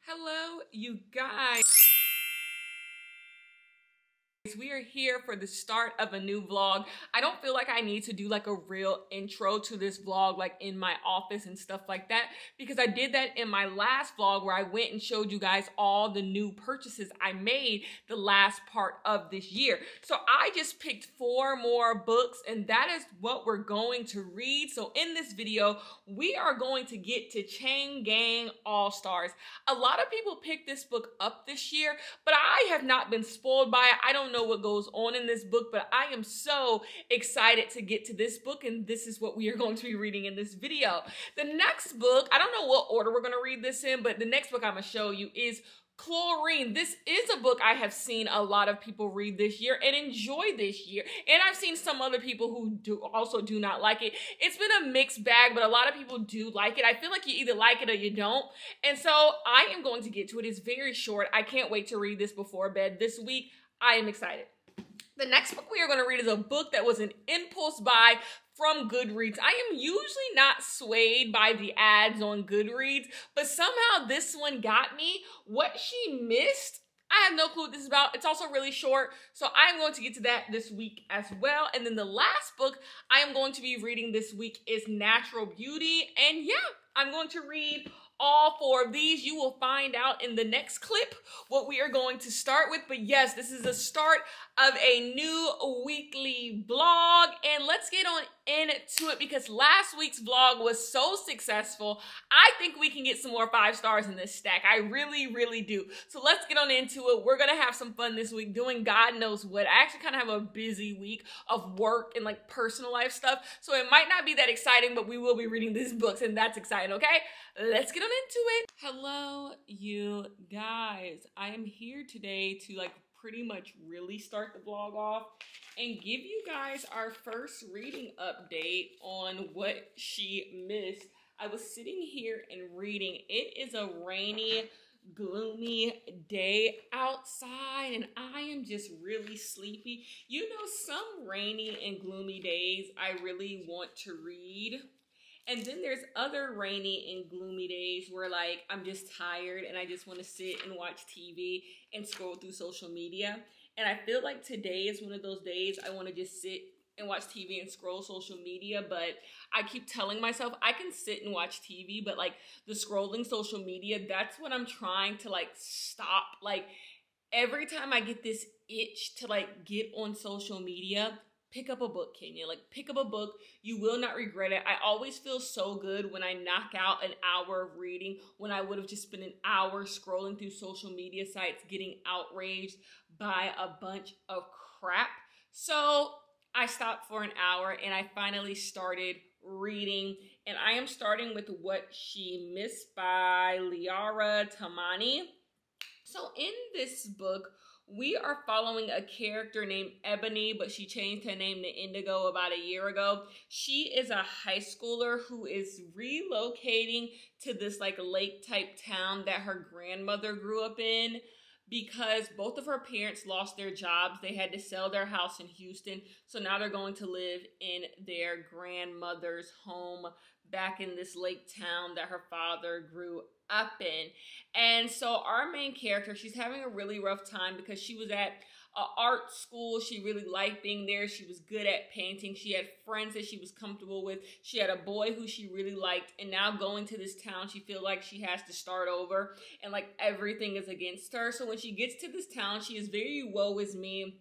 Hello, you guys. We are here for the start of a new vlog. I don't feel like I need to do like a real intro to this vlog like in my office and stuff like that, because I did that in my last vlog where I went and showed you guys all the new purchases I made the last part of this year. So I just picked 4 more books and that is what we're going to read. So in this video, we are going to get to Chain Gang All Stars. A lot of people picked this book up this year, but I have not been spoiled by it. I don't know what goes on in this book, but I am so excited to get to this book, and this is what we are going to be reading in this video. The next book, I don't know what order we're going to read this in, but the next book I'm going to show you is Chlorine. This is a book I have seen a lot of people read this year and enjoy this year. And I've seen some other people who also do not like it. It's been a mixed bag, but a lot of people do like it. I feel like you either like it or you don't. And so I am going to get to it. It's very short. I can't wait to read this before bed this week. I am excited. The next book we are going to read is a book that was an impulse buy from Goodreads. I am usually not swayed by the ads on Goodreads, but somehow this one got me. What She Missed, I have no clue what this is about. It's also really short, so I am going to get to that this week as well. And then the last book I am going to be reading this week is Natural Beauty. And yeah, I'm going to read all 4 of these. You will find out in the next clip what we are going to start with. But yes, this is the start of a new weekly vlog, and let's get on into it because last week's vlog was so successful. I think we can get some more 5 stars in this stack. I really do. So let's get on into it. We're gonna have some fun this week doing God knows what. I actually kind of have a busy week of work and like personal life stuff, so it might not be that exciting, but we will be reading these books and that's exciting. Okay, let's get on into it. Hello, you guys. I am here today to pretty much really start the vlog off and give you guys our first reading update on What She Missed. I was sitting here and reading. It is a rainy, gloomy day outside and I am just really sleepy. You know, some rainy and gloomy days I really want to read. And then there's other rainy and gloomy days where I'm just tired and I just want to sit and watch TV and scroll through social media. And I feel like today is one of those days I want to just sit and watch TV and scroll social media, but I keep telling myself I can sit and watch TV, but the scrolling social media, that's what I'm trying to stop. Every time I get this itch to get on social media, pick up a book, Kenya. Pick up a book. You will not regret it. I always feel so good when I knock out an hour of reading when I would have just spent an hour scrolling through social media sites getting outraged by a bunch of crap. So I stopped for an hour and I finally started reading. And I am starting with What She Missed by Liara Tamani. So in this book, we are following a character named Ebony, but she changed her name to Indigo about a year ago. She is a high schooler who is relocating to this lake type town that her grandmother grew up in because both of her parents lost their jobs. They had to sell their house in Houston, so now they're going to live in their grandmother's home back in this lake town that her father grew up in. And so our main character, she's having a really rough time because she was at art school. She really liked being there. She was good at painting. She had friends that she was comfortable with. She had a boy who she really liked. And now going to this town, she feels like she has to start over and everything is against her. So when she gets to this town, she is very woe is me.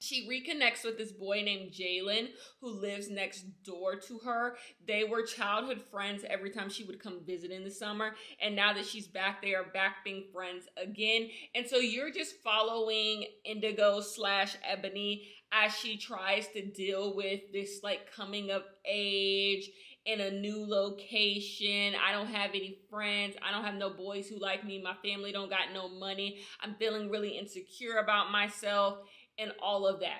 She reconnects with this boy named Jalen who lives next door to her. They were childhood friends every time she would come visit in the summer. And now that she's back, they are back being friends again. And so you're just following Indigo / Ebony as she tries to deal with this coming of age in a new location. I don't have any friends. I don't have no boys who like me. My family don't got no money. I'm feeling really insecure about myself and all of that.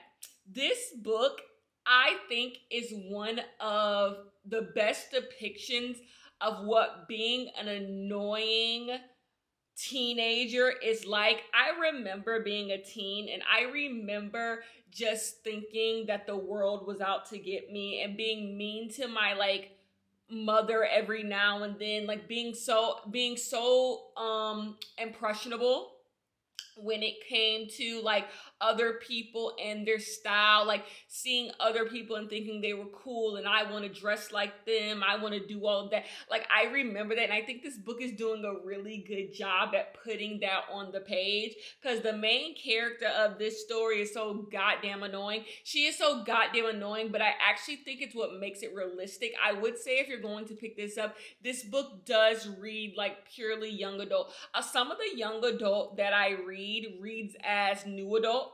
This book, I think, is one of the best depictions of what being an annoying teenager is like. I remember being a teen and I remember just thinking that the world was out to get me and being mean to my mother every now and then, like being so impressionable when it came to like other people and their style, like seeing other people and thinking they were cool and I want to dress like them, I want to do all of that. Like I remember that, and I think this book is doing a really good job at putting that on the page, because the main character of this story is so goddamn annoying. She is so goddamn annoying, but I actually think it's what makes it realistic. I would say if you're going to pick this up, this book does read like purely young adult. Some of the young adult that I reads as new adult.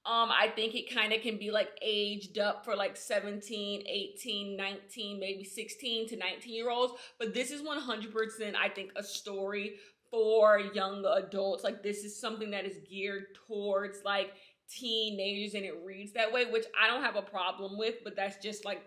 I think it kind of can be like aged up for like 17, 18, 19, maybe 16 to 19-year-olds. But this is 100%, I think, a story for young adults. Like this is something that is geared towards like teenagers, and it reads that way, which I don't have a problem with, but that's just like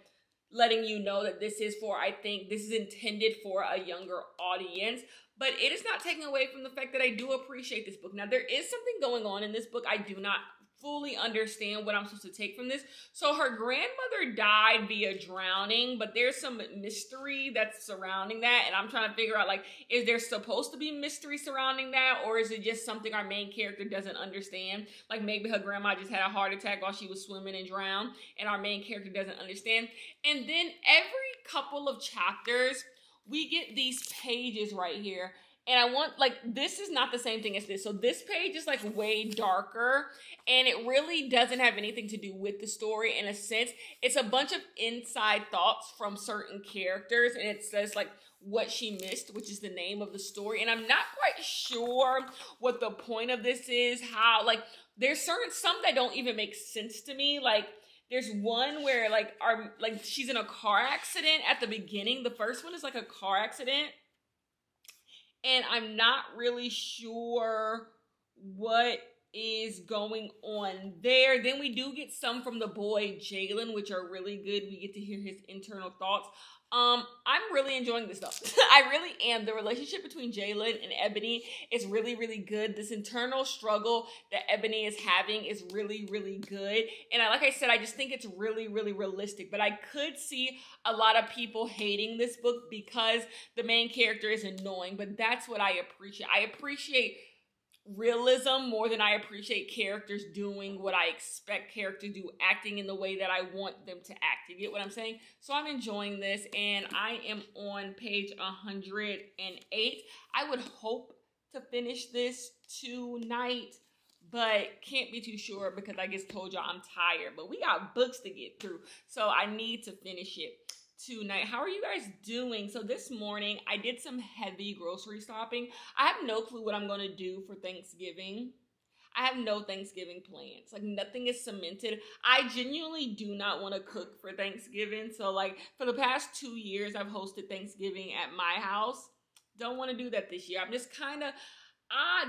letting you know that this is for, I think this is intended for a younger audience. But it is not taking away from the fact that I do appreciate this book. Now, there is something going on in this book I do not fully understand what I'm supposed to take from this. So her grandmother died via drowning, but there's some mystery that's surrounding that, and I'm trying to figure out, like, is there supposed to be mystery surrounding that, or is it just something our main character doesn't understand? Like maybe her grandma just had a heart attack while she was swimming and drowned, and our main character doesn't understand. And then every couple of chapters, we get these pages right here. And I want, like, this is not the same thing as this. So this page is like way darker, and it really doesn't have anything to do with the story in a sense. It's a bunch of inside thoughts from certain characters, and it says like what she missed, which is the name of the story. And I'm not quite sure what the point of this is, how, like, there's some that don't even make sense to me. Like, there's one where like she's in a car accident at the beginning. The first one is like a car accident. And I'm not really sure what is going on there. Then we do get some from the boy Jalen, which are really good. We get to hear his internal thoughts. I'm really enjoying this stuff. I really am. The relationship between Jalen and Ebony is really, really good. This internal struggle that Ebony is having is really, really good. And like I said, I just think it's really, really realistic. But I could see a lot of people hating this book because the main character is annoying. But that's what I appreciate. I appreciate realism more than I appreciate characters doing what I expect characters to do, acting in the way that I want them to act. You get what I'm saying? So I'm enjoying this, and I am on page 108. I would hope to finish this tonight, but can't be too sure because I just told y'all I'm tired. But we got books to get through, so I need to finish it tonight. How are you guys doing? So this morning I did some heavy grocery shopping. I have no clue what I'm going to do for Thanksgiving. I have no Thanksgiving plans. Like nothing is cemented. I genuinely do not want to cook for Thanksgiving. So like for the past 2 years I've hosted Thanksgiving at my house. Don't want to do that this year. I'm just kind of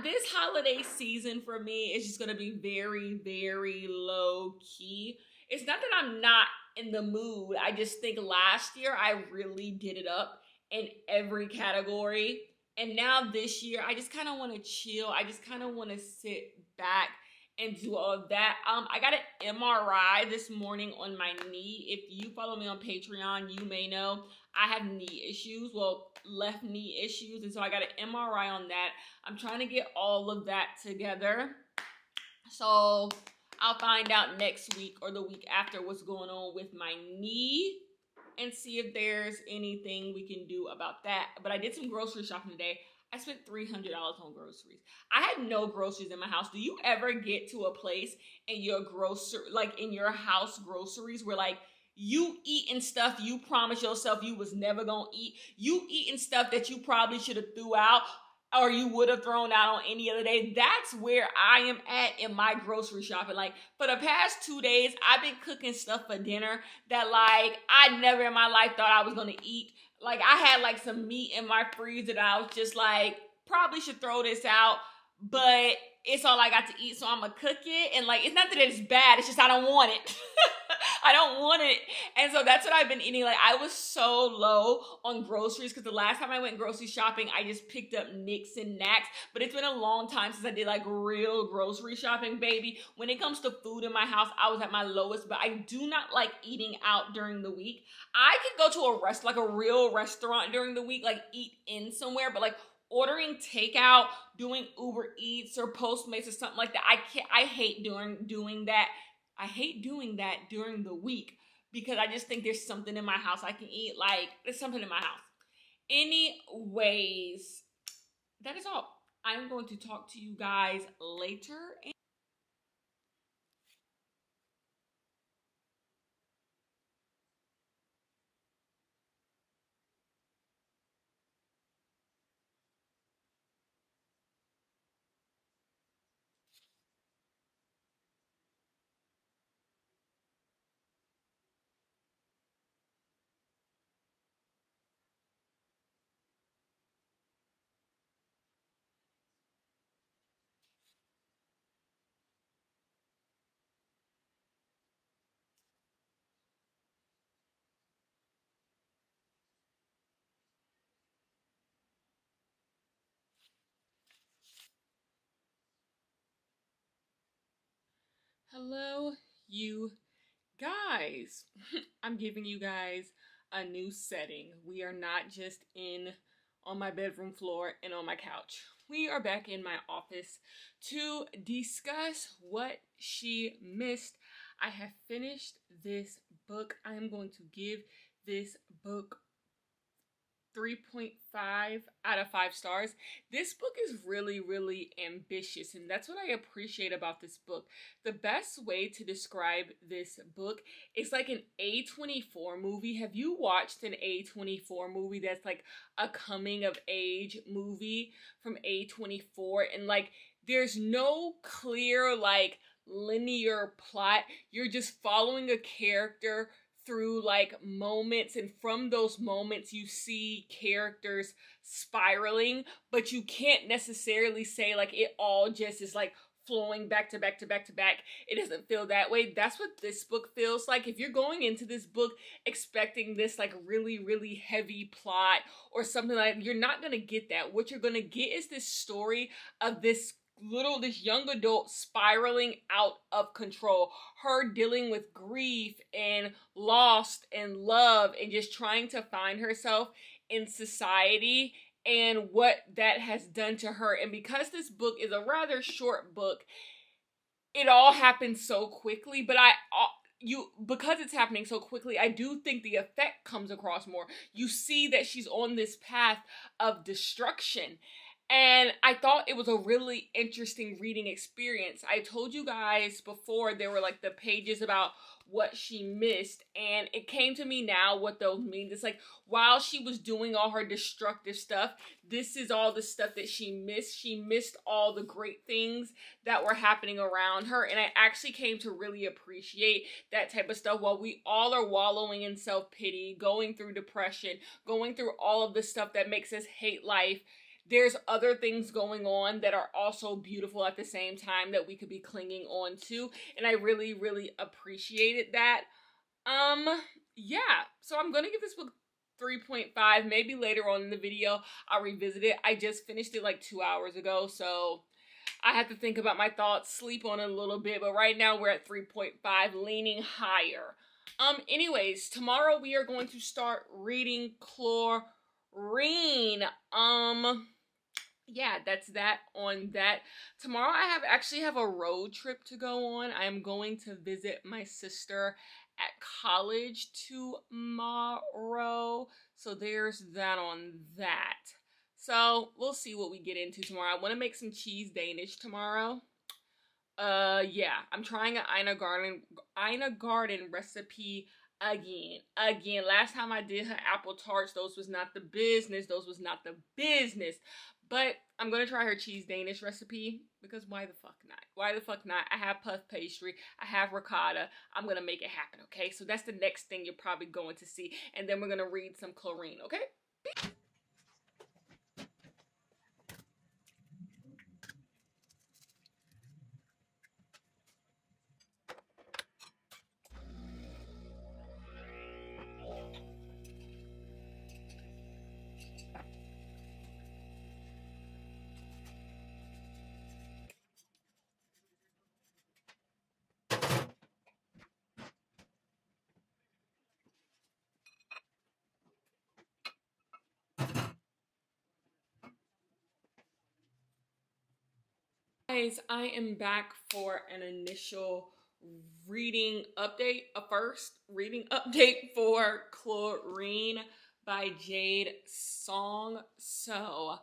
this holiday season for me is just going to be very, very low key. It's not that I'm not in the mood. I just think last year I really did it up in every category. And now this year, I just kind of want to chill. I just kind of want to sit back and do all of that. I got an MRI this morning on my knee. If you follow me on Patreon, you may know I have knee issues. Well, left knee issues. And so I got an MRI on that. I'm trying to get all of that together. So I'll find out next week or the week after what's going on with my knee and see if there's anything we can do about that. But I did some grocery shopping today. I spent $300 on groceries. I had no groceries in my house. Do you ever get to a place in your in your house groceries where like you eating stuff you promised yourself you was never gonna eat? You eating stuff that you probably should have threw out or you would have thrown out on any other day. That's where I am at in my grocery shopping. Like for the past 2 days, I've been cooking stuff for dinner that like I never in my life thought I was gonna eat. Like I had like some meat in my freezer that I was just like, probably should throw this out, but it's all I got to eat, so I'm gonna cook it. And like, it's not that it's bad, it's just I don't want it. I don't want it. And so that's what I've been eating. Like, I was so low on groceries because the last time I went grocery shopping, I just picked up nicks and knacks. But it's been a long time since I did like real grocery shopping, baby. When it comes to food in my house, I was at my lowest, but I do not like eating out during the week. I could go to like a real restaurant during the week, like eat in somewhere, but like ordering takeout, doing Uber Eats or Postmates or something like that, I hate doing that. I hate doing that during the week because I just think there's something in my house I can eat. Like, there's something in my house. Anyways, that is all. I'm going to talk to you guys later. Hello, you guys. I'm giving you guys a new setting. We are not just in on my bedroom floor and on my couch. We are back in my office to discuss what she missed. I have finished this book. I am going to give this book 3.5 out of 5 stars. This book is really, really ambitious, and that's what I appreciate about this book. The best way to describe this book is like an A24 movie. Have you watched an A24 movie that's like a coming of age movie from A24? And like, there's no clear, like, linear plot. You're just following a character through like moments, and from those moments you see characters spiraling, but you can't necessarily say like it all just is like flowing back to back to back to back. It doesn't feel that way. That's what this book feels like. If you're going into this book expecting this like really, really heavy plot or something, like, you're not gonna get that. What you're gonna get is this story of this young adult spiraling out of control, her dealing with grief and loss and love and just trying to find herself in society and what that has done to her. And because this book is a rather short book, it all happens so quickly, but because it's happening so quickly, I do think the effect comes across more. You see that she's on this path of destruction. And I thought it was a really interesting reading experience. I told you guys before there were like the pages about what she missed, and it came to me now what those mean. It's like, while she was doing all her destructive stuff, this is all the stuff that she missed. She missed all the great things that were happening around her, and I actually came to really appreciate that type of stuff. While we all are wallowing in self-pity, going through depression, going through all of the stuff that makes us hate life, there's other things going on that are also beautiful at the same time that we could be clinging on to. And I really, really appreciated that. Yeah. So I'm going to give this book 3.5. Maybe later on in the video, I'll revisit it. I just finished it like 2 hours ago. So I have to think about my thoughts, sleep on it a little bit. But right now we're at 3.5, leaning higher. Anyways, tomorrow we are going to start reading Chlorine. Yeah, that's that on that. Tomorrow I actually have a road trip to go on. I am going to visit my sister at college tomorrow. So there's that on that. So we'll see what we get into tomorrow. I want to make some cheese Danish tomorrow. Yeah, I'm trying an Ina Garden recipe again. Last time I did her apple tarts, those was not the business. But I'm gonna try her cheese Danish recipe because why the fuck not? Why the fuck not? I have puff pastry. I have ricotta. I'm gonna make it happen, okay? So that's the next thing you're probably going to see. And then we're gonna read some Chlorine, okay? guys, I am back for an initial reading update, a first reading update for Chlorine by Jade Song. So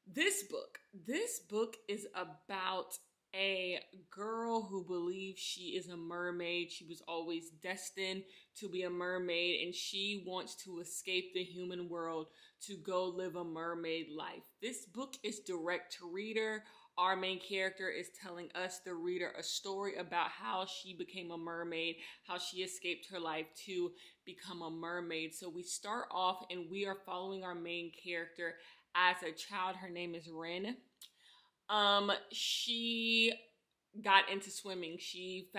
this book is about a girl who believes she is a mermaid. She was always destined to be a mermaid, and she wants to escape the human world to go live a mermaid life. This book is direct to reader. Our main character is telling us, the reader, a story about how she became a mermaid, how she escaped her life to become a mermaid. So we start off and we are following our main character as a child. Her name is Ren. She got into swimming. She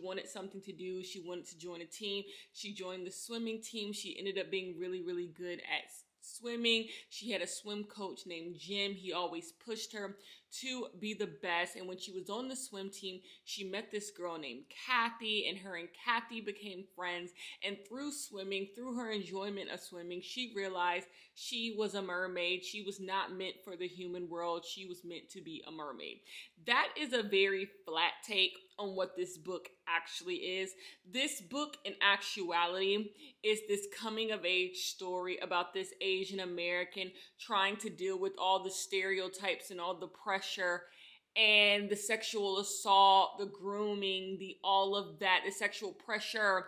wanted something to do. She wanted to join a team. She joined the swimming team. She ended up being really, really good at swimming. She had a swim coach named Jim. He always pushed her to be the best. And when she was on the swim team, she met this girl named Kathy, and her and Kathy became friends. And through swimming, through her enjoyment of swimming, she realized she was a mermaid. She was not meant for the human world. She was meant to be a mermaid. That is a very flat take on what this book actually is. This book, in actuality, is this coming of age story about this Asian American trying to deal with all the stereotypes and all the pressure and the sexual assault, the grooming, all of that, the sexual pressure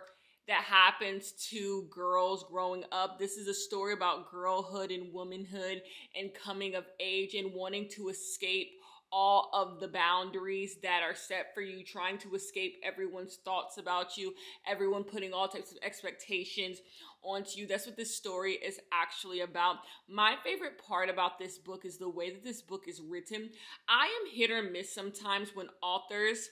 that happens to girls growing up. This is a story about girlhood and womanhood and coming of age and wanting to escape all of the boundaries that are set for you, trying to escape everyone's thoughts about you, everyone putting all types of expectations onto you. That's what this story is actually about. My favorite part about this book is the way that this book is written. I am hit or miss sometimes when authors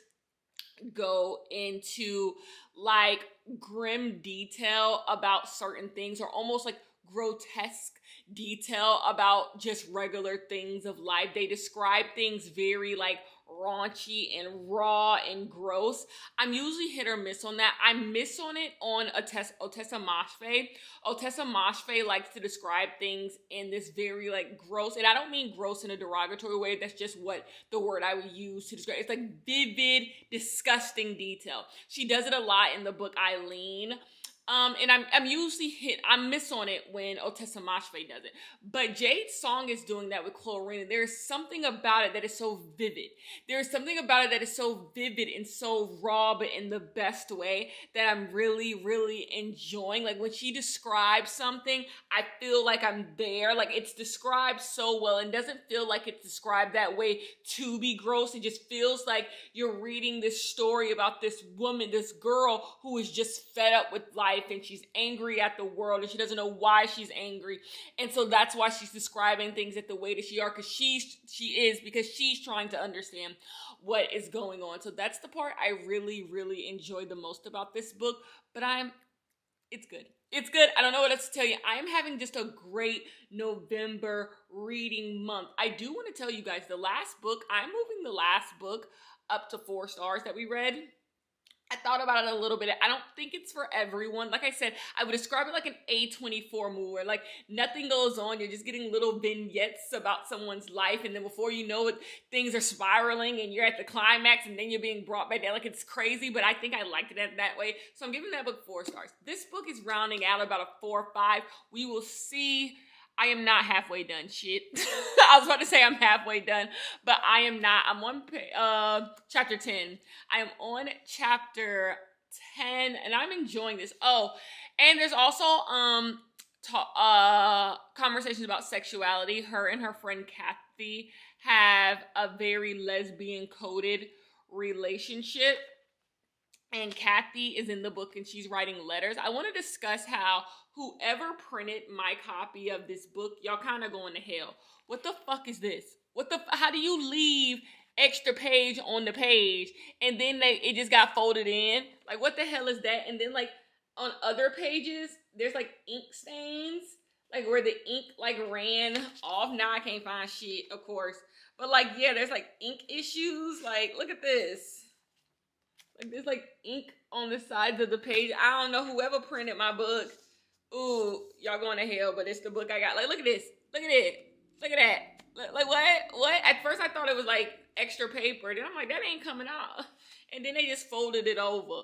go into like grim detail about certain things, or almost like grotesque detail about just regular things of life. They describe things very like raunchy and raw and gross. I'm usually hit or miss on that. I miss on it on Ottessa Moshfegh. Ottessa Moshfegh likes to describe things in this very like gross, and I don't mean gross in a derogatory way. That's just what the word I would use to describe. It's like vivid, disgusting detail. She does it a lot in the book Eileen. And I'm usually I miss on it when Ottessa Moshfegh does it. But Jade Song is doing that with Chlorine. There is something about it that is so vivid. There is something about it that is so vivid and so raw, but in the best way, that I'm really, really enjoying. Like when she describes something, I feel like I'm there. Like it's described so well, and doesn't feel like it's described that way to be gross. It just feels like you're reading this story about this woman, this girl who is just fed up with life, and she's angry at the world, and she doesn't know why she's angry. And so that's why she's describing things at the way that she are, because because she's trying to understand what is going on. So that's the part I really, really enjoy the most about this book. But it's good. It's good. I don't know what else to tell you. I am having just a great November reading month. I do want to tell you guys, I'm moving the last book up to 4 stars that we read. I thought about it a little bit. I don't think it's for everyone. Like I said, I would describe it like an A24 movie where like nothing goes on. You're just getting little vignettes about someone's life, and then before you know it, things are spiraling and you're at the climax, and then you're being brought back down. Like it's crazy, but I think I liked it that way. So I'm giving that book 4 stars. This book is rounding out about a 4 or 5. We will see. I am not halfway done, shit. I was about to say I'm halfway done, but I am not. I'm on chapter 10. I am on chapter 10, and I'm enjoying this. Oh, and there's also conversations about sexuality. Her and her friend Kathy have a very lesbian-coded relationship. And Kathy is in the book and she's writing letters. I want to discuss how whoever printed my copy of this book, y'all kind of going to hell. What the fuck is this? How do you leave extra page on the page and then it just got folded in? Like what the hell is that? And then like on other pages, there's like ink stains, like where the ink like ran off. Now I can't find shit, of course. But like, yeah, there's like ink issues. Like, look at this. Like there's like ink on the sides of the page. I don't know, whoever printed my book. Ooh, y'all going to hell, but it's the book I got. Like, look at this. Look at it. Look at that. Like, what? What? At first I thought it was like extra paper. Then I'm like, that ain't coming out. And then they just folded it over.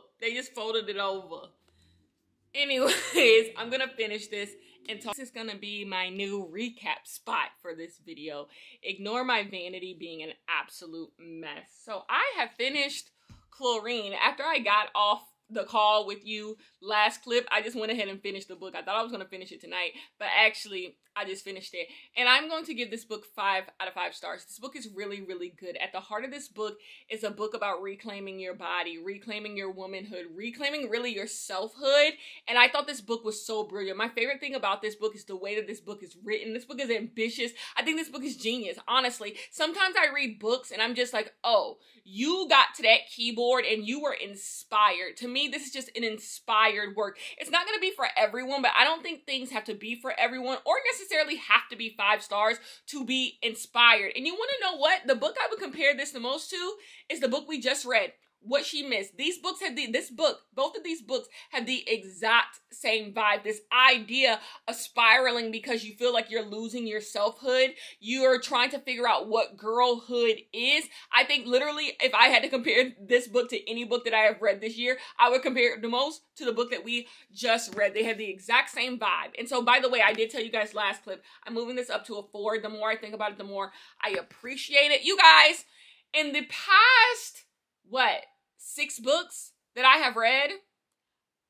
Anyways, I'm gonna finish this and talk. This is gonna be my new recap spot for this video. Ignore my vanity being an absolute mess. So I have finished Chlorine. After I got off the call with you last clip, I just went ahead and finished the book. I thought I was going to finish it tonight, but actually I just finished it. And I'm going to give this book 5 out of 5 stars. This book is really, really good. At the heart of this book is a book about reclaiming your body, reclaiming your womanhood, reclaiming really your selfhood. And I thought this book was so brilliant. My favorite thing about this book is the way that this book is written. This book is ambitious. I think this book is genius, honestly. Sometimes I read books and I'm just like, oh, you got to that keyboard and you were inspired. To me, this is just an inspired work. It's not going to be for everyone, but I don't think things have to be for everyone or necessarily have to be 5 stars to be inspired. And you want to know what? The book I would compare this the most to is the book we just read, What She Missed. These books have both of these books have the exact same vibe. This idea of spiraling because you feel like you're losing your selfhood. You're trying to figure out what girlhood is. I think literally if I had to compare this book to any book that I have read this year, I would compare it the most to the book that we just read. They have the exact same vibe. And so, by the way, I did tell you guys last clip, I'm moving this up to a 4. The more I think about it, the more I appreciate it. You guys, in the past, 6 books that I have read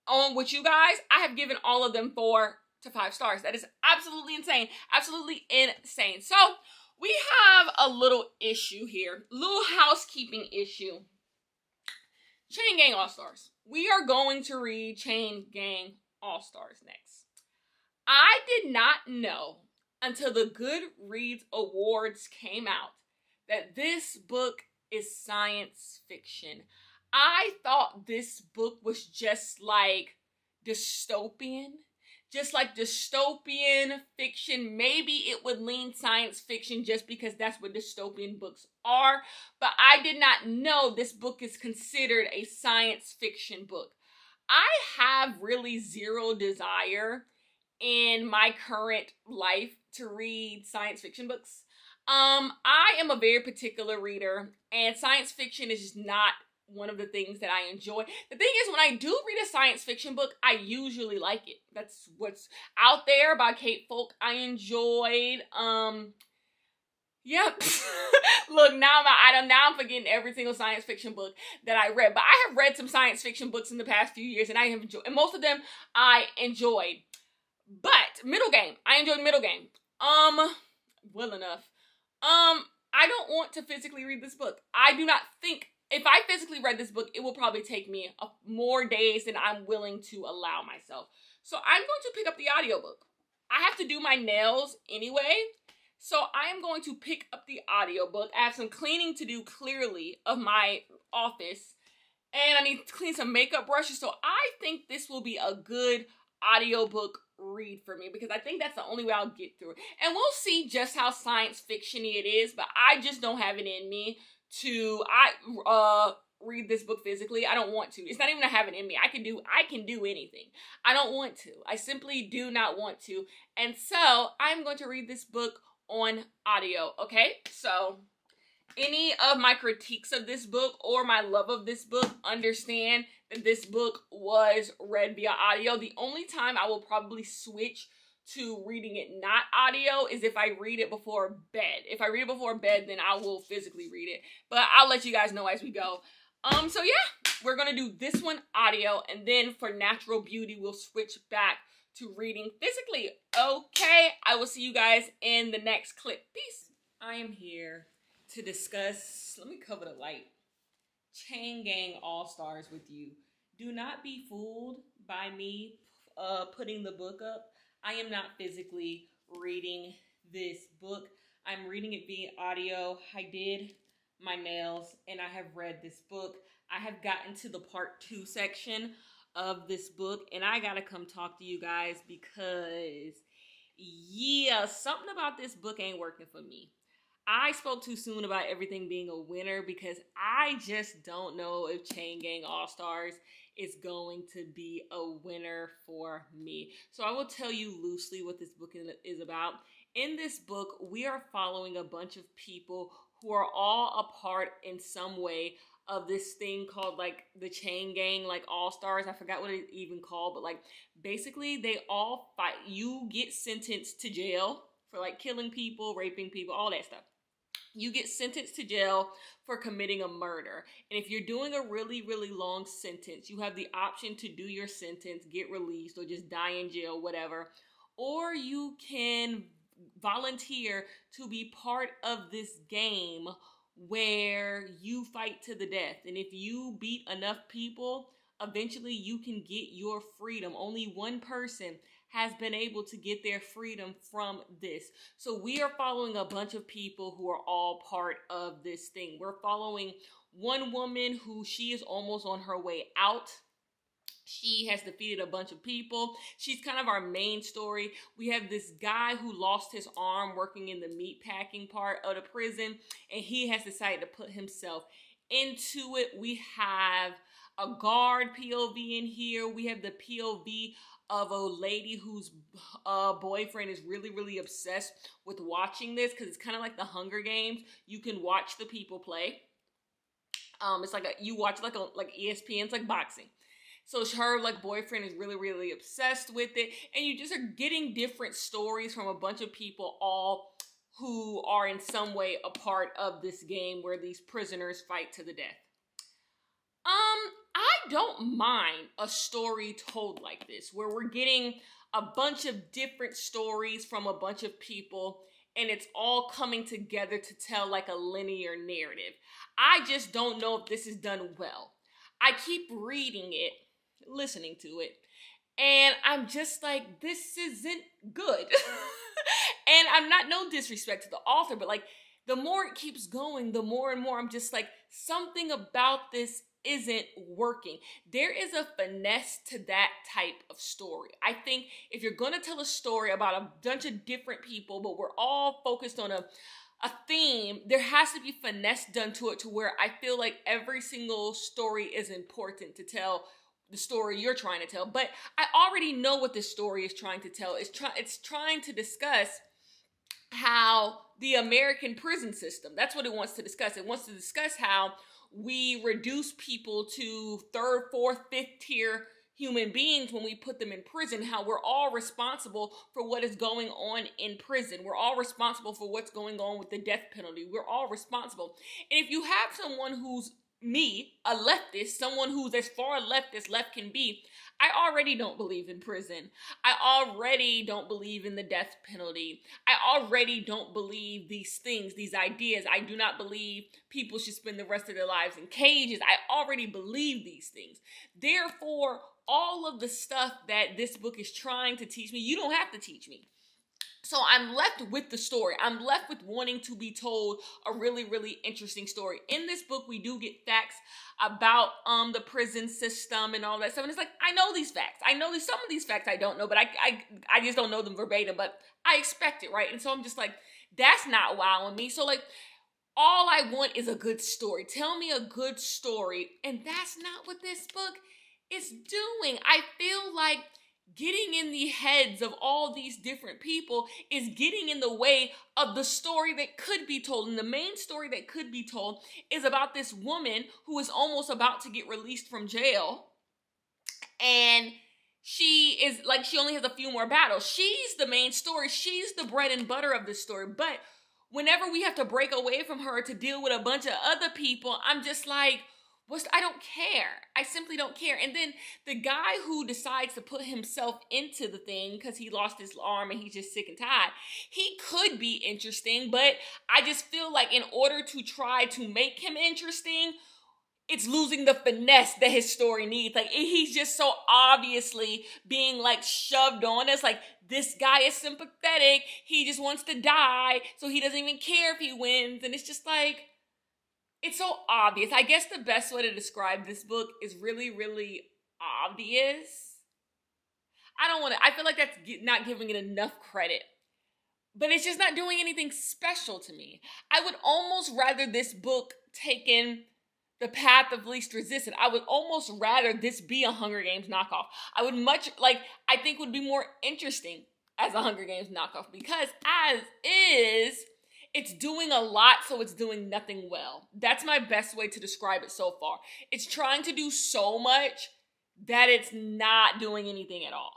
on with you guys, I have given all of them 4 to 5 stars. That is absolutely insane. Absolutely insane. So we have a little issue here. Little housekeeping issue. Chain Gang All-Stars. We are going to read Chain Gang All-Stars next. I did not know until the Goodreads Awards came out that this book is science fiction. I thought this book was just like dystopian fiction. Maybe it would lean science fiction just because that's what dystopian books are. But I did not know this book is considered a science fiction book. I have really zero desire in my current life to read science fiction books. I am a very particular reader, and science fiction is just not one of the things that I enjoy. The thing is, when I do read a science fiction book, I usually like it. That's what's out there by Kate Folk. I enjoyed, yep. Look, now I'm forgetting every single science fiction book that I read. But I have read some science fiction books in the past few years, and I have enjoyed, and most of them I enjoyed. But Middle Game, I enjoyed Middle Game. Well enough. I don't want to physically read this book. I do not think, if I physically read this book, it will probably take me more days than I'm willing to allow myself. So I'm going to pick up the audiobook. I have to do my nails anyway, so I am going to pick up the audiobook. I have some cleaning to do, clearly, of my office, and I need to clean some makeup brushes, so I think this will be a good audiobook read for me because I think that's the only way I'll get through it. And we'll see just how science fiction-y it is, but I just don't have it in me to read this book physically. I don't want to. It's not even to have it in me. I can do anything. I don't want to. I simply do not want to. And so I'm going to read this book on audio, okay? So any of my critiques of this book or my love of this book, understand that this book was read via audio. The only time I will probably switch to reading it not audio is if I read it before bed. If I read it before bed, then I will physically read it. But I'll let you guys know as we go. So yeah, we're gonna do this one audio, and then for Natural Beauty, we'll switch back to reading physically. Okay, I will see you guys in the next clip. Peace. I am here to discuss, let me cover the light, Chain Gang All-Stars with you. Do not be fooled by me putting the book up. I am not physically reading this book. I'm reading it via audio. I did my nails and I have read this book. I have gotten to the part 2 section of this book, and I gotta come talk to you guys because, yeah, something about this book ain't working for me. I spoke too soon about everything being a winner because I just don't know if Chain Gang All-Stars is going to be a winner for me. So I will tell you loosely what this book is about. In this book, we are following a bunch of people who are all a part in some way of this thing called like the chain gang, like All Stars. I forgot what it's even called, but like basically they all fight. You get sentenced to jail for like killing people, raping people, all that stuff. You get sentenced to jail for committing a murder. And if you're doing a really, really long sentence, you have the option to do your sentence, get released, or just die in jail, whatever. Or you can volunteer to be part of this game where you fight to the death. And if you beat enough people, eventually you can get your freedom. Only one person has been able to get their freedom from this. So we are following a bunch of people who are all part of this thing. We're following one woman who she is almost on her way out. She has defeated a bunch of people. She's kind of our main story. We have this guy who lost his arm working in the meat packing part of the prison, and he has decided to put himself into it. We have a guard POV in here. We have the POV of a lady whose boyfriend is really, really obsessed with watching this because it's kind of like the Hunger Games. You can watch the people play. It's like you watch like ESPN. It's like boxing. So her like boyfriend is really, really obsessed with it. And you just are getting different stories from a bunch of people, all who are in some way a part of this game where these prisoners fight to the death. I don't mind a story told like this, where we're getting a bunch of different stories from a bunch of people, and it's all coming together to tell like a linear narrative. I just don't know if this is done well. I keep reading it, listening to it, and I'm just like, this isn't good. And I'm not, no disrespect to the author, but like the more it keeps going, the more and more I'm just like, something about this isn't working. There is a finesse to that type of story. I think if you're going to tell a story about a bunch of different people, but we're all focused on a theme, there has to be finesse done to it to where I feel like every single story is important to tell the story you're trying to tell. But I already know what this story is trying to tell. It's trying to discuss how the American prison system, that's what it wants to discuss. It wants to discuss how we reduce people to third, fourth, fifth tier human beings when we put them in prison, how we're all responsible for what is going on in prison. We're all responsible for what's going on with the death penalty. We're all responsible. And if you have someone who's me, a leftist, someone who's as far left as left can be, I already don't believe in prison. I already don't believe in the death penalty. I already don't believe these things, these ideas. I do not believe people should spend the rest of their lives in cages. I already believe these things. Therefore, all of the stuff that this book is trying to teach me, you don't have to teach me. So I'm left with the story. I'm left with wanting to be told a really, really interesting story. In this book, we do get facts about the prison system and all that stuff. And it's like, I know these facts. I know some of these facts I don't know, but I just don't know them verbatim, but I expect it, right? And so I'm just like, that's not wowing me. So like, all I want is a good story. Tell me a good story. And that's not what this book is doing. I feel like getting in the heads of all these different people is getting in the way of the story that could be told. And the main story that could be told is about this woman who is almost about to get released from jail. And she is like, she only has a few more battles. She's the main story. She's the bread and butter of this story. But whenever we have to break away from her to deal with a bunch of other people, I'm just like, I don't care. I simply don't care. And then the guy who decides to put himself into the thing because he lost his arm and he's just sick and tired, he could be interesting, but I just feel like in order to try to make him interesting, it's losing the finesse that his story needs. Like, he's just so obviously being like shoved on us. Like, this guy is sympathetic. He just wants to die, so he doesn't even care if he wins. And it's just like, it's so obvious. I guess the best way to describe this book is really, really obvious. I feel like that's not giving it enough credit. But it's just not doing anything special to me. I would almost rather this book taken the path of least resistance. I would almost rather this be a Hunger Games knockoff. I think would be more interesting as a Hunger Games knockoff, because as is, It's doing a lot, so it's doing nothing well. That's my best way to describe it so far. It's trying to do so much that it's not doing anything at all.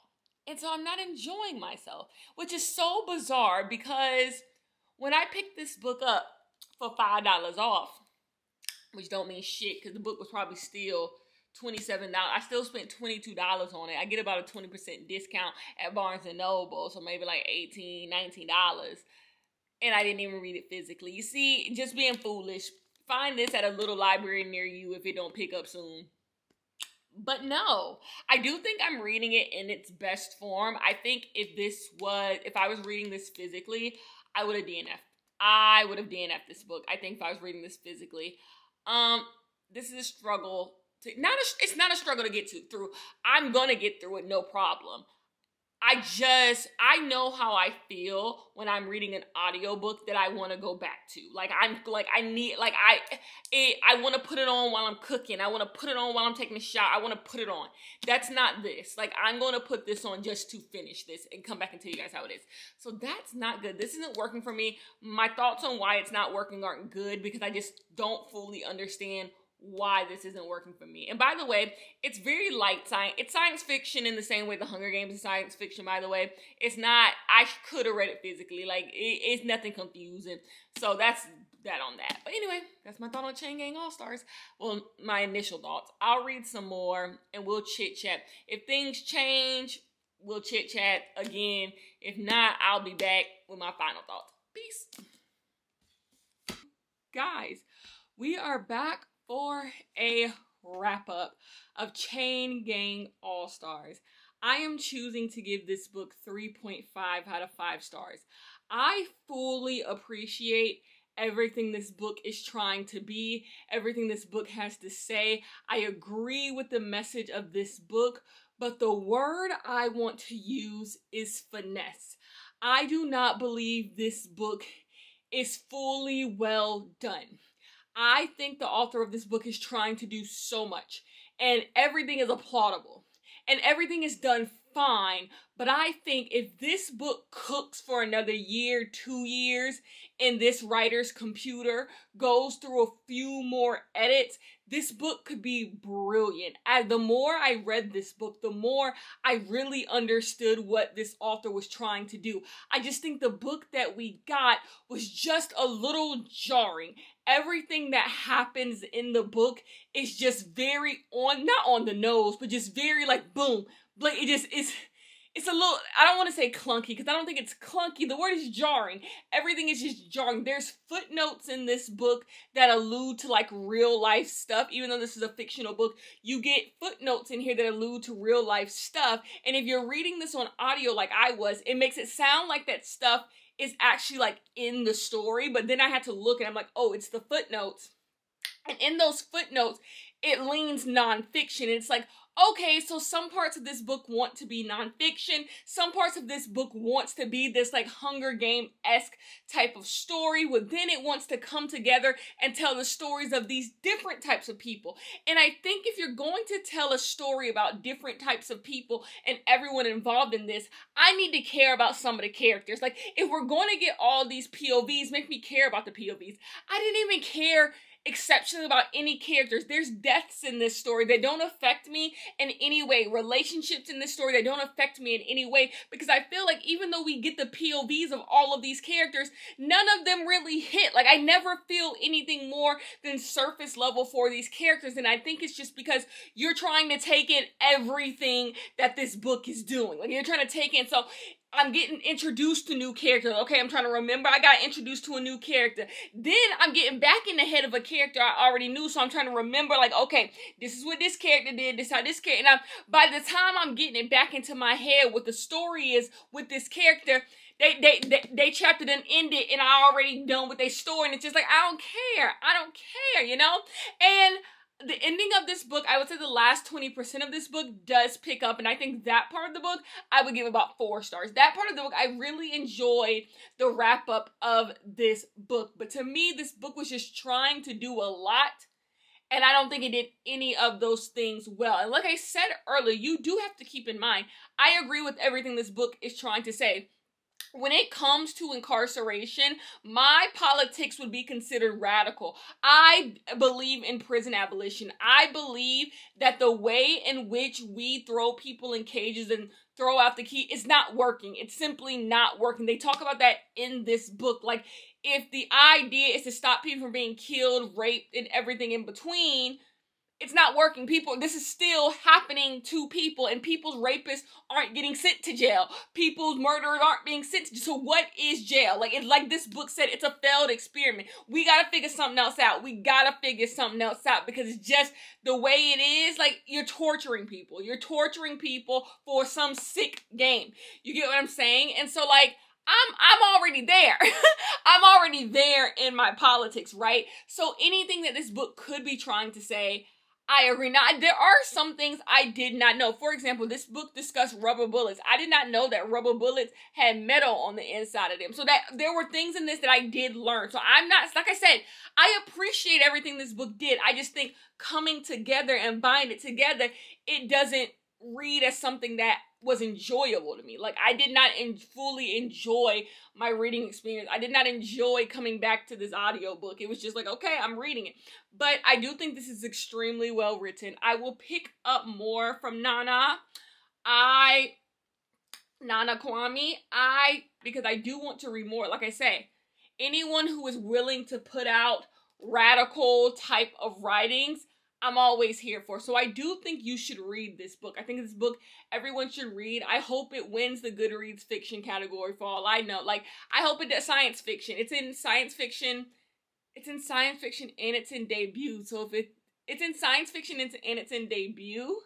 And so I'm not enjoying myself, which is so bizarre because when I picked this book up for $5 off, which don't mean shit because the book was probably still $27. I still spent $22 on it. I get about a 20% discount at Barnes & Noble, so maybe like $18, $19. And I didn't even read it physically. You see, just being foolish. Find this at a little library near you if it don't pick up soon. But no, I do think I'm reading it in its best form. I think if I was reading this physically, I would have DNF'd. I would have DNF'd this book, I think, if I was reading this physically. This is a struggle. It's not a struggle to get through. I'm gonna get through it, no problem. I know how I feel when I'm reading an audiobook that I want to go back to. I want to put it on while I'm cooking. I want to put it on while I'm taking a shower. I want to put it on. That's not this. I'm going to put this on just to finish this and come back and tell you guys how it is. So that's not good. This isn't working for me. My thoughts on why it's not working aren't good because I just don't fully understand why this isn't working for me. And by the way, it's very light science. It's science fiction in the same way The Hunger Games is science fiction, by the way. It's not, I could have read it physically. It's nothing confusing. So that's that on that. But anyway, that's my thought on Chain Gang All-Stars. Well, my initial thoughts. I'll read some more and we'll chit-chat. If things change, we'll chit-chat again. If not, I'll be back with my final thoughts. Peace. Guys, we are back for a wrap-up of Chain Gang All-Stars. I am choosing to give this book 3.5 out of 5 stars. I fully appreciate everything this book is trying to be, everything this book has to say. I agree with the message of this book, but the word I want to use is finesse. I do not believe this book is fully well done. I think the author of this book is trying to do so much, and everything is applaudable, and everything is done fine, but I think if this book cooks for another year, 2 years, and this writer's computer goes through a few more edits, this book could be brilliant. The more I read this book, the more I really understood what this author was trying to do. I just think the book that we got was just a little jarring. Everything that happens in the book is just very not on the nose, but just very boom. It's a little, I don't want to say clunky because I don't think it's clunky. The word is jarring. Everything is just jarring. There's footnotes in this book that allude to real life stuff. Even though this is a fictional book, you get footnotes in here that allude to real life stuff. And if you're reading this on audio like I was, it makes it sound like that stuff is actually in the story. But then I had to look and I'm like, oh, it's the footnotes. And in those footnotes, it leans nonfiction. And it's okay, so some parts of this book want to be nonfiction. Some parts of this book wants to be this Hunger Game-esque type of story, but then it wants to come together and tell the stories of these different types of people. And I think if you're going to tell a story about different types of people and everyone involved in this, I need to care about some of the characters. If we're going to get all these POVs, make me care about the POVs. I didn't even care exceptionally about any characters. There's deaths in this story that don't affect me in any way. Relationships in this story that don't affect me in any way, because I feel even though we get the POVs of all of these characters, none of them really hit. I never feel anything more than surface level for these characters, and I think it's just because you're trying to take in everything that this book is doing. You're trying to take in, so I'm getting introduced to new characters. Okay, I'm trying to remember I got introduced to a new character. Then I'm getting back in the head of a character I already knew, so I'm trying to remember, okay, this is what this character did, this is how this character, and by the time I'm getting it back into my head what the story is with this character, they chapter done ended and I already done with their story, and it's just I don't care, you know? And the ending of this book, I would say the last 20% of this book does pick up, and I think that part of the book, I would give about 4 stars. That part of the book, I really enjoyed the wrap-up of this book, but to me, this book was just trying to do a lot, and I don't think it did any of those things well. And like I said earlier, you do have to keep in mind, I agree with everything this book is trying to say. when it comes to incarceration, my politics would be considered radical. I believe in prison abolition. I believe that the way in which we throw people in cages and throw out the key is not working. It's simply not working. They talk about that in this book. Like, if the idea is to stop people from being killed, raped, and everything in between, it's not working. This is still happening to people, and people's rapists aren't getting sent to jail. People's murderers aren't being sent to jail. So what is jail? Like, it's like this book said, it's a failed experiment. We gotta figure something else out. Because it's just the way it is. Like, you're torturing people. You're torturing people for some sick game. You get what I'm saying? And so, like, I'm already there. I'm already there in my politics, right? So anything that this book could be trying to say, I agree. Now, there are some things I did not know. For example, this book discussed rubber bullets. I did not know that rubber bullets had metal on the inside of them. So that there were things in this that I did learn. So I'm not, like I said, I appreciate everything this book did. I just think coming together and bind it together, it doesn't read as something that was enjoyable to me. Like, I did not fully enjoy my reading experience. I did not enjoy coming back to this audiobook. It was just like, okay, I'm reading it. But I do think this is extremely well written. I will pick up more from Nana Kwame. Because I do want to read more. Like I say, anyone who is willing to put out radical type of writings, I'm always here for. So I do think you should read this book. I think this book everyone should read. I hope it wins the Goodreads fiction category for all I know. Like, I hope it does science fiction. It's in science fiction. It's in science fiction and it's in debut. So if it's in science fiction and it's in debut,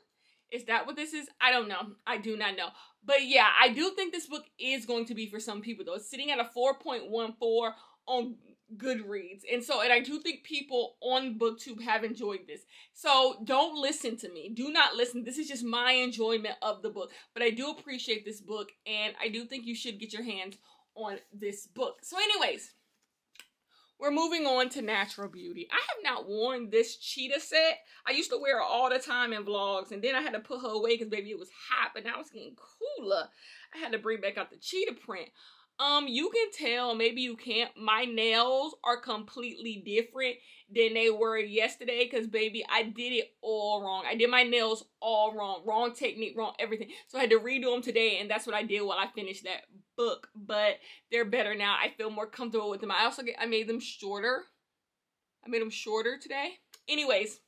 is that what this is? I don't know. I do not know. But yeah, I do think this book is going to be for some people though. It's sitting at a 4.14 on Goodreads. And I do think people on BookTube have enjoyed this. So don't listen to me. Do not listen. This is just my enjoyment of the book. But I do appreciate this book, and I do think you should get your hands on this book. So anyways, we're moving on to Natural Beauty. I have not worn this cheetah set. I used to wear her all the time in vlogs, and then I had to put her away because, baby, it was hot, but now it's getting cooler. I had to bring back out the cheetah print. You can tell, maybe you can't, my nails are completely different than they were yesterday because, baby, I did it all wrong. I did my nails all wrong. Wrong technique, wrong everything. So I had to redo them today, and that's what I did while I finished that book. But they're better now. I feel more comfortable with them. I made them shorter. I made them shorter today. Anyways,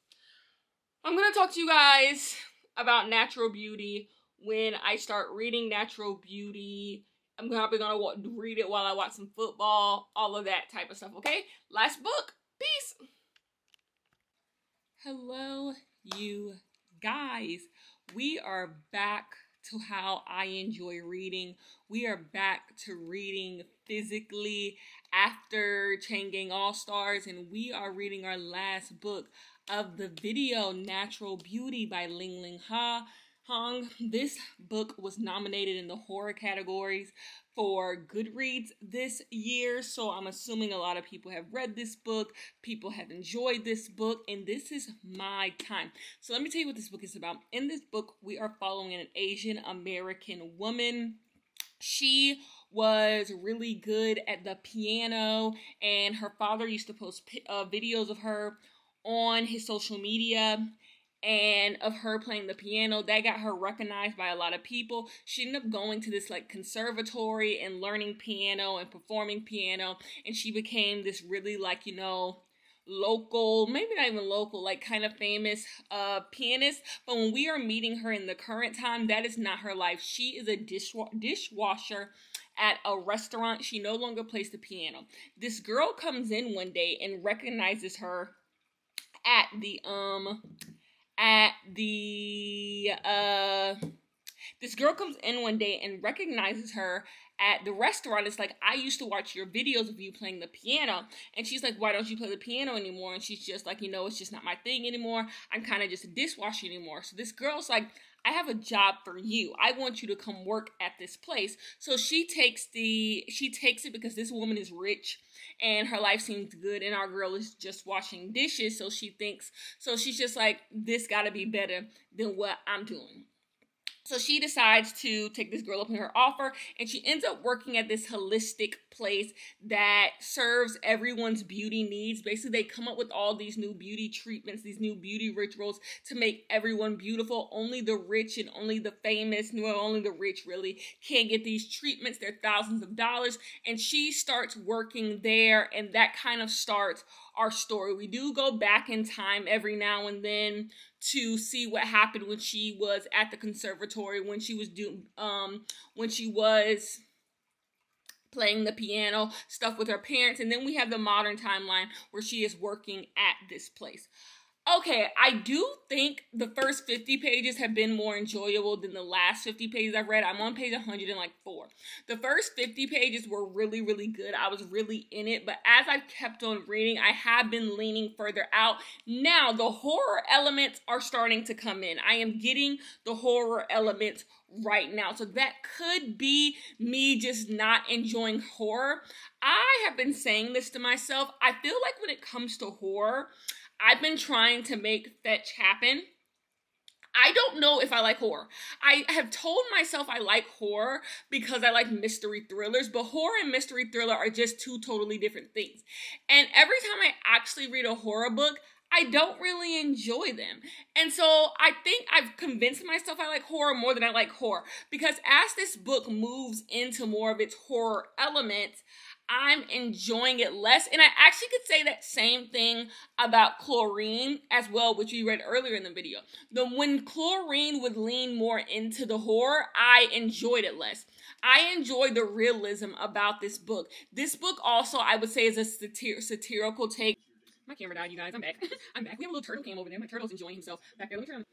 I'm going to talk to you guys about Natural Beauty when I start reading Natural Beauty. I'm probably going to read it while I watch some football, all of that type of stuff, okay? Last book. Peace. Hello, you guys. We are back to how I enjoy reading. We are back to reading physically after Chain Gang All-Stars, and we are reading our last book of the video, Natural Beauty by Ling Ling Hong. This book was nominated in the horror categories for Goodreads this year, so I'm assuming a lot of people have read this book, people have enjoyed this book, and this is my time. So let me tell you what this book is about. In this book, we are following an Asian American woman. She was really good at the piano, and her father used to post videos of her on his social media and of her playing the piano. That got her recognized by a lot of people. She ended up going to this like conservatory and learning piano and performing piano, and she became this really like, you know, local, maybe not even local, like kind of famous pianist. But when we are meeting her in the current time, that is not her life. She is a dishwasher at a restaurant. She no longer plays the piano. This girl comes in one day and recognizes her at this girl comes in one day and recognizes her at the restaurant. It's like, I used to watch your videos of you playing the piano. And she's like, why don't you play the piano anymore? And she's just like, you know, it's just not my thing anymore. I'm kind of just a dishwasher anymore. So this girl's like, I have a job for you. I want you to come work at this place. So she takes it because this woman is rich and her life seems good, and our girl is just washing dishes. So she's just like, this gotta be better than what I'm doing. So she decides to take this girl up on her offer, and she ends up working at this holistic place that serves everyone's beauty needs. Basically, they come up with all these new beauty treatments, these new beauty rituals to make everyone beautiful. Only the rich and only the famous, well, only the rich really can't get these treatments. They're thousands of dollars, and she starts working there, and that kind of starts our story. We do go back in time every now and then to see what happened when she was at the conservatory, when she was playing the piano, stuff with her parents, and then we have the modern timeline where she is working at this place. Okay, I do think the first 50 pages have been more enjoyable than the last 50 pages I've read. I'm on page 104. The first 50 pages were really, really good. I was really in it, but as I've kept on reading, I have been leaning further out. Now, the horror elements are starting to come in. I am getting the horror elements right now, so that could be me just not enjoying horror. I have been saying this to myself. I feel like when it comes to horror, I've been trying to make fetch happen. I don't know if I like horror. I have told myself I like horror because I like mystery thrillers, but horror and mystery thriller are just two totally different things. And every time I actually read a horror book, I don't really enjoy them. And so I think I've convinced myself I like horror more than I like horror, because as this book moves into more of its horror elements, I'm enjoying it less. And I actually could say that same thing about Chlorine as well, which we read earlier in the video. When Chlorine would lean more into the horror, I enjoyed it less. I enjoyed the realism about this book. This book also, I would say, is a satirical take. My camera died, you guys. I'm back. I'm back. We have a little turtle cam over there. My turtle's enjoying himself back there. Let me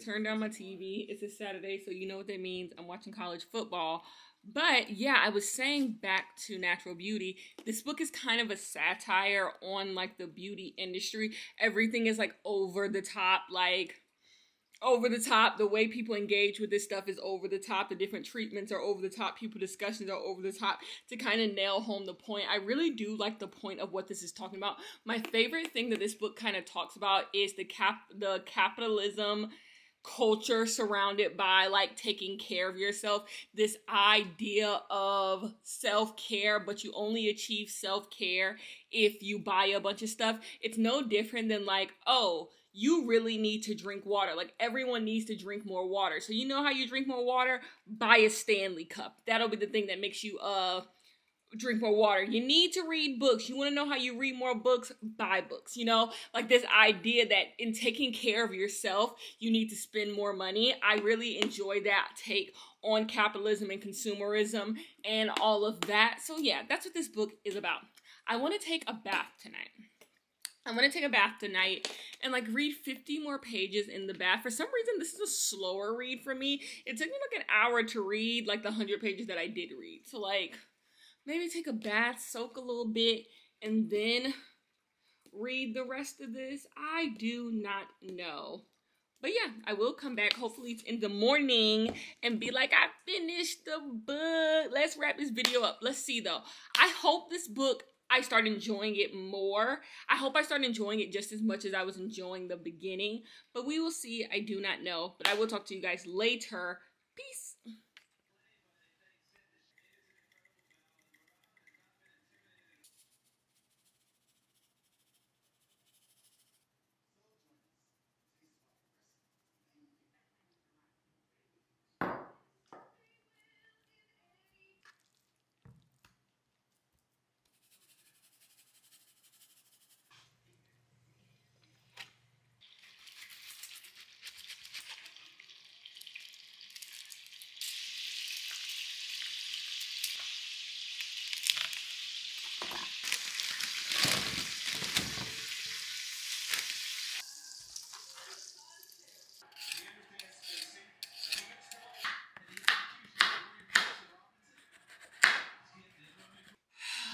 turn down my TV. It's a Saturday, so you know what that means. I'm watching college football. But yeah, I was saying back to Natural Beauty, this book is kind of a satire on like the beauty industry. Everything is like over the top, the way people engage with this stuff is over the top. The different treatments are over the top. People discussions are over the top to kind of nail home the point. I really do like the point of what this is talking about. My favorite thing that this book kind of talks about is the capitalism culture surrounded by like taking care of yourself. This idea of self-care, but you only achieve self-care if you buy a bunch of stuff. It's no different than like, oh, you really need to drink water. Like, everyone needs to drink more water. So you know how you drink more water? Buy a Stanley cup. That'll be the thing that makes you drink more water. You need to read books. You want to know how you read more books? Buy books. You know, like this idea that in taking care of yourself, you need to spend more money. I really enjoy that take on capitalism and consumerism and all of that. So yeah, that's what this book is about. I want to take a bath tonight. I'm going to take a bath tonight and like read 50 more pages in the bath. For some reason, this is a slower read for me. It took me like an hour to read like the 100 pages that I did read. So like maybe take a bath, soak a little bit, and then read the rest of this. I do not know. But yeah, I will come back hopefully in the morning and be like, I finished the book. Let's wrap this video up. Let's see though. I hope this book, I start enjoying it more. I hope I start enjoying it just as much as I was enjoying the beginning. But we will see. I do not know. But I will talk to you guys later. Peace.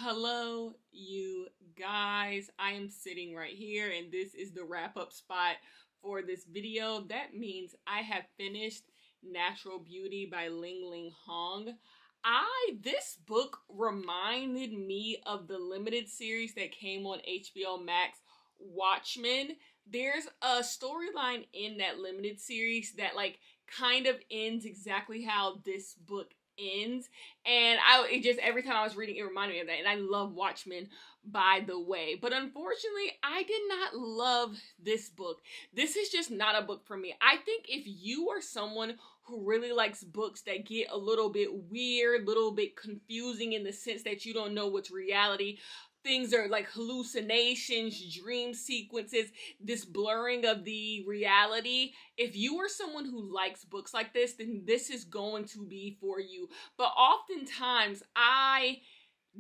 Hello, you guys. I am sitting right here, and this is the wrap-up spot for this video. That means I have finished Natural Beauty by Ling Ling Hong. This book reminded me of the limited series that came on HBO Max, Watchmen. there's a storyline in that limited series that like kind of ends exactly how this book ends, and it just, every time I was reading it reminded me of that. And I love Watchmen, by the way, but unfortunately I did not love this book. This is just not a book for me. I think if you are someone who really likes books that get a little bit weird, little bit confusing in the sense that you don't know what's reality, things are like hallucinations, dream sequences, this blurring of the reality. If you are someone who likes books like this, then this is going to be for you. But oftentimes I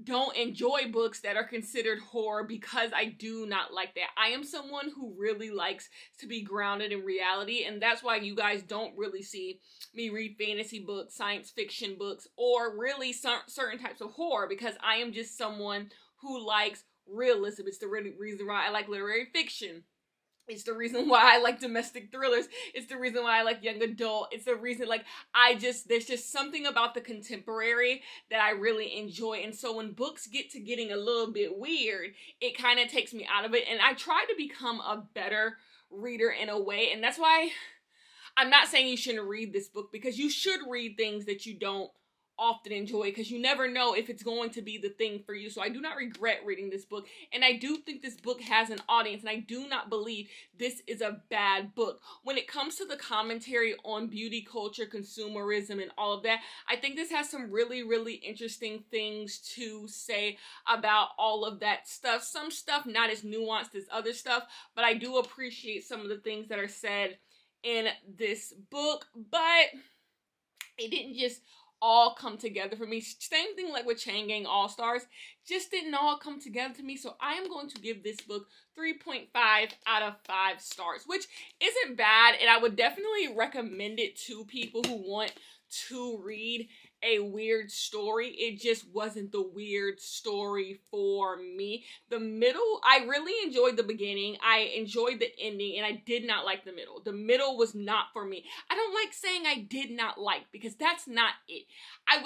don't enjoy books that are considered horror because I do not like that. I am someone who really likes to be grounded in reality, and that's why you guys don't really see me read fantasy books, science fiction books, or really certain types of horror, because I am just someone who likes realism. It's the reason why I like literary fiction. It's the reason why I like domestic thrillers. It's the reason why I like young adult. It's the reason, like, there's just something about the contemporary that I really enjoy. And so when books get to getting a little bit weird, it kind of takes me out of it. And I try to become a better reader in a way. And that's why I'm not saying you shouldn't read this book, because you should read things that you don't often enjoy, because you never know if it's going to be the thing for you. So I do not regret reading this book, and I do think this book has an audience, and I do not believe this is a bad book. When it comes to the commentary on beauty culture, consumerism, and all of that, I think this has some really, really interesting things to say about all of that stuff. Some stuff not as nuanced as other stuff, but I do appreciate some of the things that are said in this book. But it didn't just all come together for me. Same thing like with Chain Gang All Stars, just didn't all come together to me. So I am going to give this book 3.5 out of 5 stars, which isn't bad, and I would definitely recommend it to people who want to read a weird story. It just wasn't the weird story for me. The middle, I really enjoyed the beginning. I enjoyed the ending, and I did not like the middle. The middle was not for me. I don't like saying I did not like, because that's not it. I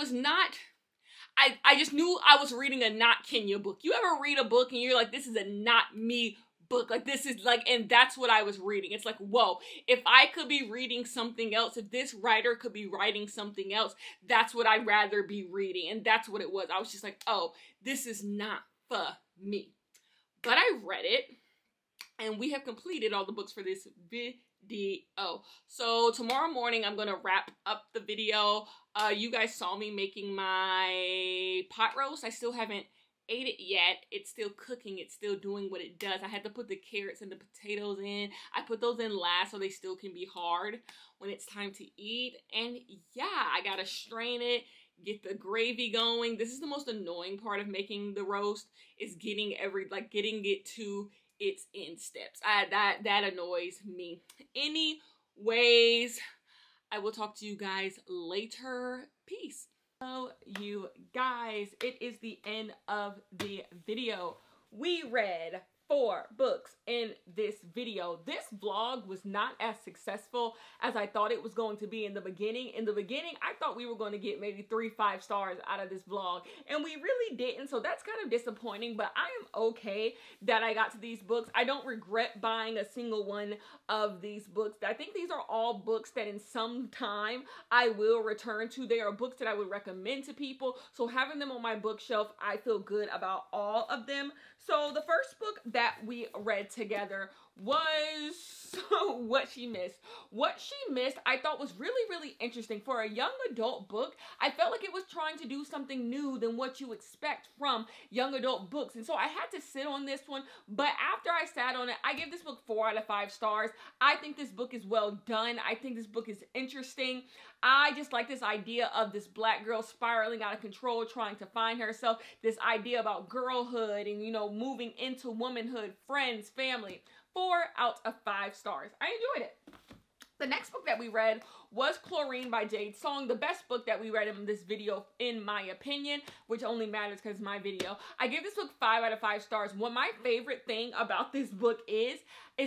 just knew I was reading a not Kenya book. You ever read a book and you're like, this is a not me book, like this is like, and that's what I was reading. It's like, whoa, if I could be reading something else, if this writer could be writing something else, that's what I'd rather be reading. And that's what it was. I was just like, oh, this is not for me. But I read it, and we have completed all the books for this video. So tomorrow morning I'm gonna wrap up the video. You guys saw me making my pot roast. I still haven't ate it yet. It's still cooking. It's still doing what it does. I had to put the carrots and the potatoes in. I put those in last so they still can be hard when it's time to eat. And yeah, I gotta strain it, get the gravy going. This is the most annoying part of making the roast, is getting it to its end steps. That annoys me. Anyways, I will talk to you guys later. Peace. Hello, you guys. It is the end of the video. We read 4 books in this video. This vlog was not as successful as I thought it was going to be in the beginning. In the beginning, I thought we were going to get maybe 3-5 stars out of this vlog, and we really didn't, so that's kind of disappointing, but I am okay that I got to these books. I don't regret buying a single one of these books. I think these are all books that in some time I will return to. They are books that I would recommend to people, so having them on my bookshelf, I feel good about all of them. So the first book that we read together was What She Missed. What She Missed, I thought was really, really interesting. For a young adult book, I felt like it was trying to do something new than what you expect from young adult books. And so I had to sit on this one. But after I sat on it, I gave this book 4 out of 5 stars. I think this book is well done. I think this book is interesting. I just like this idea of this black girl spiraling out of control, trying to find herself, this idea about girlhood and, you know, moving into womanhood, friends, family. 4 out of 5 stars. I enjoyed it. The next book that we read was Chlorine by Jade Song, the best book that we read in this video, in my opinion, which only matters because it's my video. I give this book 5 out of 5 stars. What my favorite thing about this book is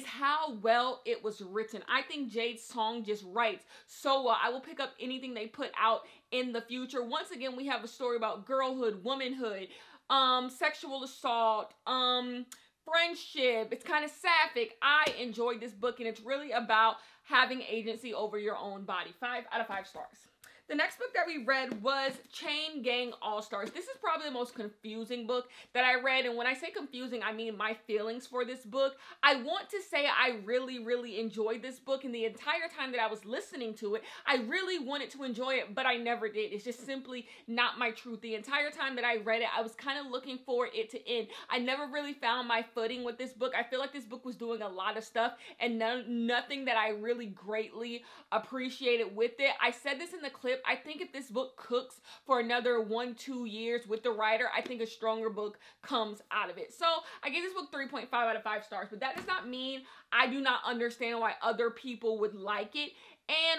how well it was written. I think Jade Song just writes so well. I will pick up anything they put out in the future. Once again, we have a story about girlhood, womanhood, sexual assault, friendship. It's kind of sapphic. I enjoyed this book, and it's really about having agency over your own body. 5 out of 5 stars. The next book that we read was Chain Gang All-Stars. This is probably the most confusing book that I read. And when I say confusing, I mean my feelings for this book. I want to say I really, really enjoyed this book. And the entire time that I was listening to it, I really wanted to enjoy it, but I never did. It's just simply not my truth. The entire time that I read it, I was kind of looking for it to end. I never really found my footing with this book. I feel like this book was doing a lot of stuff and nothing that I really greatly appreciated with it. I said this in the clip. I think if this book cooks for another 1-2 years with the writer, I think a stronger book comes out of it. So I gave this book 3.5 out of 5 stars, but that does not mean I do not understand why other people would like it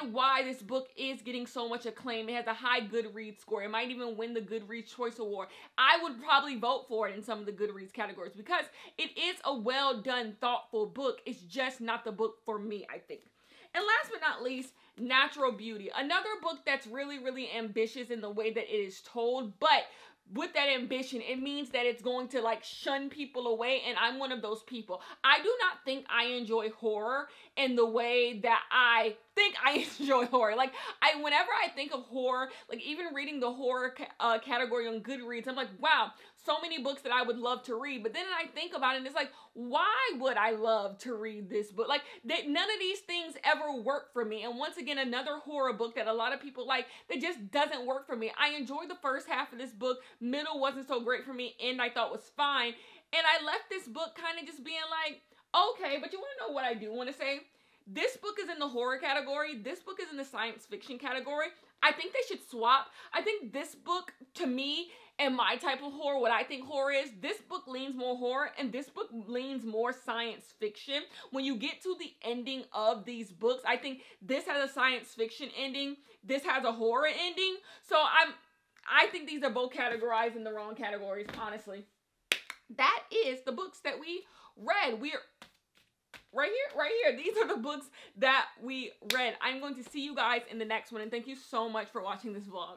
and why this book is getting so much acclaim. It has a high Goodreads score. It might even win the Goodreads Choice Award. I would probably vote for it in some of the Goodreads categories because it is a well done, thoughtful book. It's just not the book for me, I think. And last but not least, Natural Beauty. Another book that's really, really ambitious in the way that it is told, but with that ambition, it means that it's going to like shun people away, and I'm one of those people. I do not think I enjoy horror in the way that I think I enjoy horror. Like, whenever I think of horror, like even reading the horror category on Goodreads, I'm like, wow, so many books that I would love to read. But then I think about it, and it's like, why would I love to read this book? Like, none of these things ever work for me. And once again, another horror book that a lot of people like that just doesn't work for me. I enjoyed the first half of this book. Middle wasn't so great for me. End I thought was fine. And I left this book kind of just being like, okay, but you want to know what I do want to say? This book is in the horror category. This book is in the science fiction category. I think they should swap. I think this book, to me, and my type of horror, what I think horror is, this book leans more horror and this book leans more science fiction. When you get to the ending of these books, I think this has a science fiction ending. This has a horror ending. So I think these are both categorized in the wrong categories, honestly. That is the books that we read. We're right here. These are the books that we read. I'm going to see you guys in the next one, and thank you so much for watching this vlog.